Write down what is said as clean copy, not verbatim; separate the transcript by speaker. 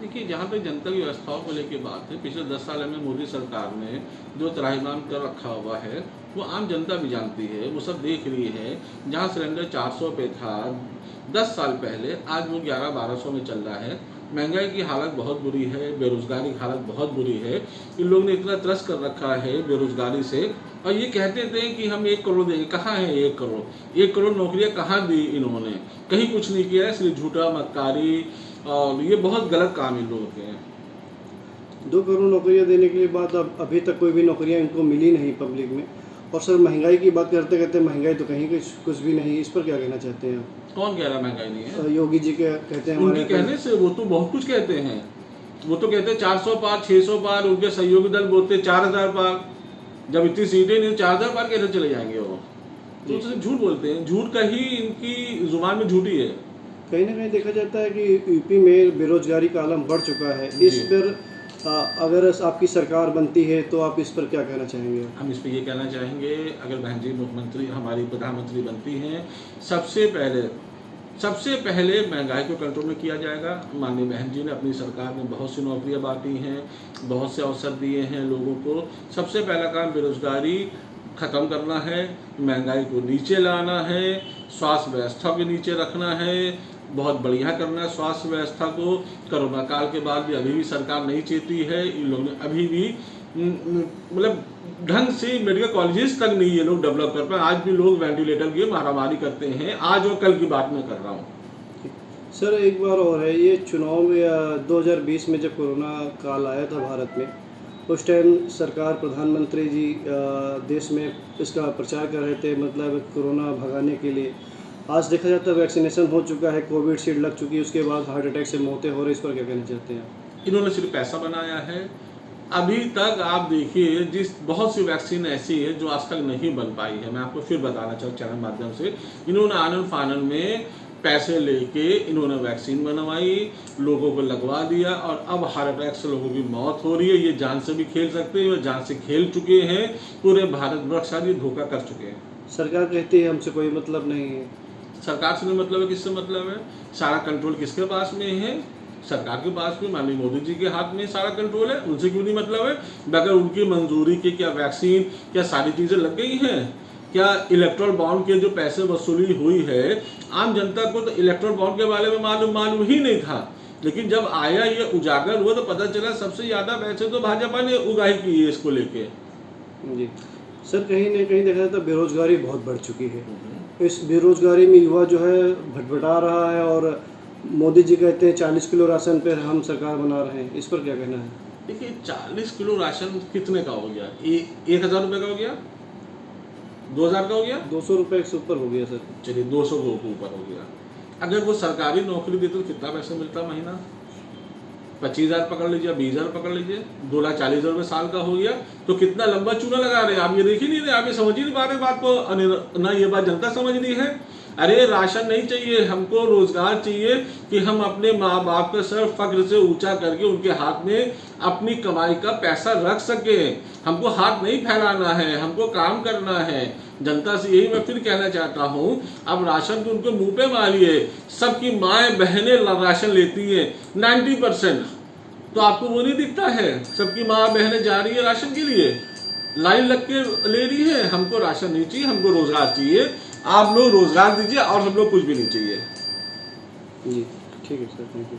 Speaker 1: देखिए, जहाँ तक जनता की व्यवस्थाओं को लेके बात है, पिछले 10 साल में मोदी सरकार ने जो त्राहिमाम कर रखा हुआ है, वो आम जनता भी जानती है, वो सब देख रही है। जहाँ सिलेंडर 400 पे था 10 साल पहले, आज वो 1100-1200 में चल रहा है। महंगाई की हालत बहुत बुरी है, बेरोजगारी की हालत बहुत बुरी है। इन लोगों ने इतना त्रस्त कर रखा है बेरोजगारी से, और ये कहते थे कि हम 1 करोड़ देंगे। कहाँ है 1 करोड़? 1 करोड़ नौकरियाँ कहाँ दी इन्होंने? कहीं कुछ नहीं किया है, सिर्फ झूठा मक्कारी, और ये बहुत गलत काम इन लोगों के हैं।
Speaker 2: 2 करोड़ नौकरियां देने के बाद अब अभी तक कोई भी नौकरियां इनको मिली नहीं पब्लिक में। और सर, महंगाई की बात करते करते महंगाई तो कहीं कुछ भी नहीं, इस पर क्या कहना चाहते हैं आप?
Speaker 1: कौन कह रहा महंगाई नहीं है?
Speaker 2: योगी जी के कहते हैं
Speaker 1: उनके कहने से वो तो बहुत कुछ कहते हैं। वो तो कहते हैं 400 पार, 600 पार, उनके सहयोगी दल बोलते 4000 पार। जब इतनी सीटें नहीं, 4000 पार कैसे चले जाएंगे वो? तो सिर्फ झूठ बोलते हैं, झूठ का ही इनकी जुबान में झूठी है।
Speaker 2: कहीं ना कहीं देखा जाता है कि यूपी में बेरोजगारी का आलम बढ़ चुका है। इस पर अगर आपकी सरकार बनती है तो आप इस पर क्या कहना चाहेंगे?
Speaker 1: हम इस पर ये कहना चाहेंगे, अगर बहन जी मुख्यमंत्री हमारी प्रधानमंत्री बनती हैं, सबसे पहले महंगाई को कंट्रोल में किया जाएगा। माननीय बहन जी ने अपनी सरकार में बहुत सी नौकरियां बांटी हैं, बहुत से अवसर दिए हैं लोगों को। सबसे पहला काम बेरोजगारी ख़त्म करना है, महंगाई को नीचे लाना है, स्वास्थ्य व्यवस्था को नीचे रखना है, बहुत बढ़िया करना है स्वास्थ्य व्यवस्था को। कोरोना काल के बाद भी अभी भी सरकार नहीं चेती है। इन लोगों ने अभी भी मतलब ढंग से मेडिकल कॉलेजेस तक नहीं ये लोग डेवलप कर पाए। आज भी लोग वेंटिलेटर की मारामारी करते हैं। आज और कल की बात मैं कर रहा हूँ।
Speaker 2: सर, एक बार और है, ये चुनाव में 2020 में जब कोरोना काल आया था भारत में, उस टाइम सरकार, प्रधानमंत्री जी देश में इसका प्रचार कर रहे थे, मतलब कोरोना भगाने के लिए। आज देखा जाता है वैक्सीनेशन हो चुका है, कोविड शील्ड लग चुकी है, उसके बाद हार्ट अटैक से मौतें हो रही। इस पर क्या कहना चाहते हैं?
Speaker 1: इन्होंने सिर्फ पैसा बनाया है। अभी तक आप देखिए, बहुत सी वैक्सीन ऐसी है जो आज तक नहीं बन पाई है। मैं आपको फिर बताना चाहूँ चैनल माध्यम से, इन्होंने आनंद फानन में पैसे लेके इन्होंने वैक्सीन बनवाई, लोगों को लगवा दिया, और अब हार्ट अटैक से लोगों की मौत हो रही है। ये जान से भी खेल सकते हैं, जान से खेल चुके हैं, पूरे भारतवर्ष का ये धोखा कर चुके हैं।
Speaker 2: सरकार कहती है हमसे कोई मतलब नहीं है।
Speaker 1: सरकार से नहीं मतलब है, किससे मतलब है? सारा कंट्रोल किसके पास में है? सरकार के पास में, माननीय मोदी जी के हाथ में सारा कंट्रोल है। उनसे क्यों नहीं मतलब है? बगैर उनकी मंजूरी के क्या वैक्सीन, क्या सारी चीज़ें लग गई हैं? क्या इलेक्ट्रल बॉन्ड के जो पैसे वसूली हुई है, आम जनता को तो इलेक्ट्रल बॉन्ड के बारे में मालूम ही नहीं था। लेकिन जब आया ये उजागर हुआ तो पता चला सबसे ज़्यादा पैसे तो भाजपा ने उगाही की है इसको लेके।
Speaker 2: जी सर, कहीं ना कहीं देखा जाता है बेरोजगारी बहुत बढ़ चुकी है। इस बेरोजगारी में युवा जो है भटभटा रहा है, और मोदी जी कहते हैं 40 किलो राशन पर हम सरकार बना रहे हैं। इस पर क्या कहना है?
Speaker 1: देखिए, 40 किलो राशन कितने का हो गया? 1000 रुपये का हो गया, 2000 का हो गया,
Speaker 2: 200 रुपये से ऊपर हो गया सर।
Speaker 1: चलिए 200 के ऊपर हो गया। अगर वो सरकारी नौकरी देते तो कितना पैसा मिलता महीना? 25,000 पकड़ लीजिए, 20,000 पकड़ लीजिए, 2,40,000 रुपये साल का हो गया। तो कितना लंबा चूना लगा रहे हैं आप? ये देख ही नहीं रहे, आप ये समझ ही नहीं पा रहे बात को। ना ये बात जनता समझ रही है। अरे राशन नहीं चाहिए हमको, रोजगार चाहिए कि हम अपने माँ बाप का सर फक्र से ऊंचा करके उनके हाथ में अपनी कमाई का पैसा रख सके। हमको हाथ नहीं फैलाना है, हमको काम करना है। जनता से यही मैं फिर कहना चाहता हूँ, अब राशन को उनको मुंह पे मारिए। सबकी माएँ बहनें राशन लेती हैं 90%, तो आपको वो नहीं दिखता है? सबकी माँ बहनें जा रही है राशन के लिए, लाइन लग के ले रही है। हमको राशन नहीं चाहिए, हमको रोजगार चाहिए। आप लोग रोजगार दीजिए और हम लोग कुछ भी नहीं चाहिए।
Speaker 2: जी ठीक है सर, थैंक यू।